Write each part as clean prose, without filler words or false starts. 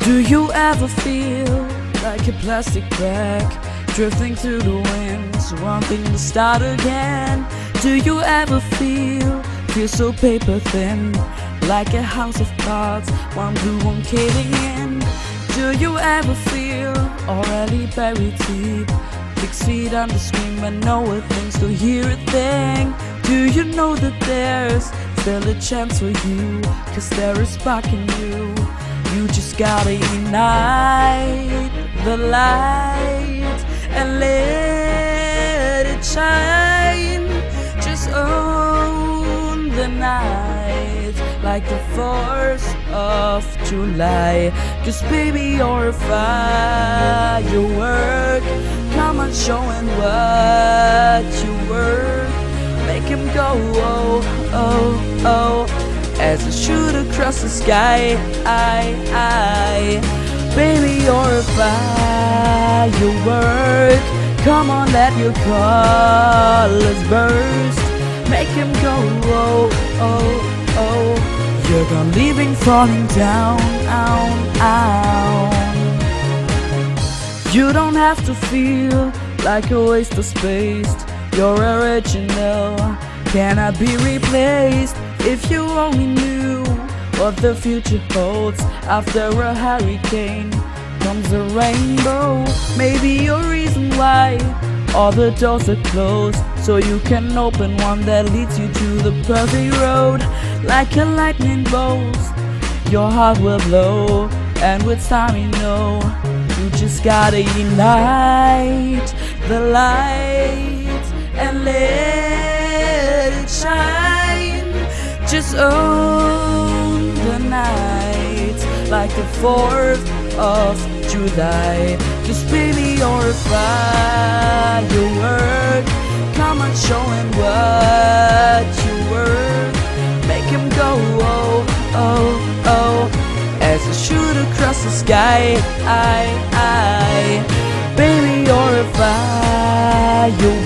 Do you ever feel like a plastic bag drifting through the wind, wanting to start again? Do you ever feel so paper thin, like a house of cards, one blue, one caving in? Do you ever feel already buried deep, 6 feet under screen but no one thinks to hear a thing? Do you know that there's still a chance for you, 'cause there is spark in you? You just gotta ignite the light and let it shine. Just own the night like the 4th of July. 'Cause baby, you're a firework. Come on, showing what you worth. Make him go, oh, oh, oh, as I shoot across the sky. Baby, you're a firework. Come on, let your colors burst. Make him go, oh, oh, oh. You're gonna leave him falling down, You don't have to feel like a waste of space. You're original, cannot be replaced. If you only knew what the future holds, after a hurricane comes a rainbow. Maybe a reason why all the doors are closed, so you can open one that leads you to the perfect road. Like a lightning bolt, your heart will blow, and with time you know, you just gotta ignite the light and let it shine. Just own the night like the 4th of July. 'Cause baby, you're a firework. Come on, showing what you worth. Make him go, oh, oh, oh, as I shoot across the sky. Baby, you're a firework.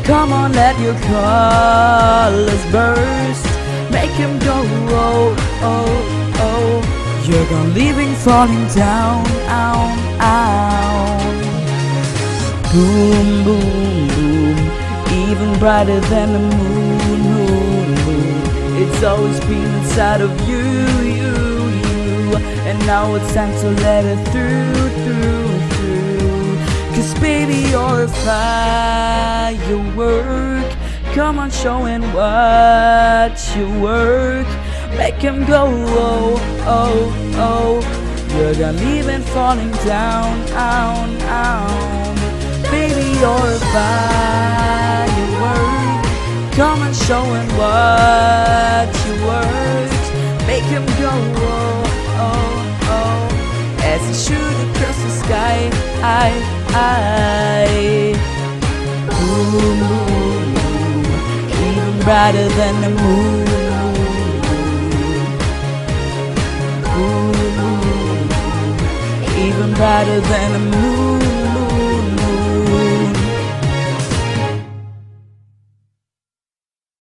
Come on, let your colors burst. Make him go, oh, oh, oh. You're gonna leave him falling down, Boom, boom, boom, even brighter than the moon, It's always been inside of you, and now it's time to let it through. 'Cause baby, you're a firework. Come on, showing what you work. Make him go, oh, oh, oh. You're gonna leave him falling down, Baby, you're a firework. Come on, showing what you work. Make him go, oh, oh, oh, as I shoot across the sky. Boom, boom, boom, even brighter than the moon. Even brighter than the moon.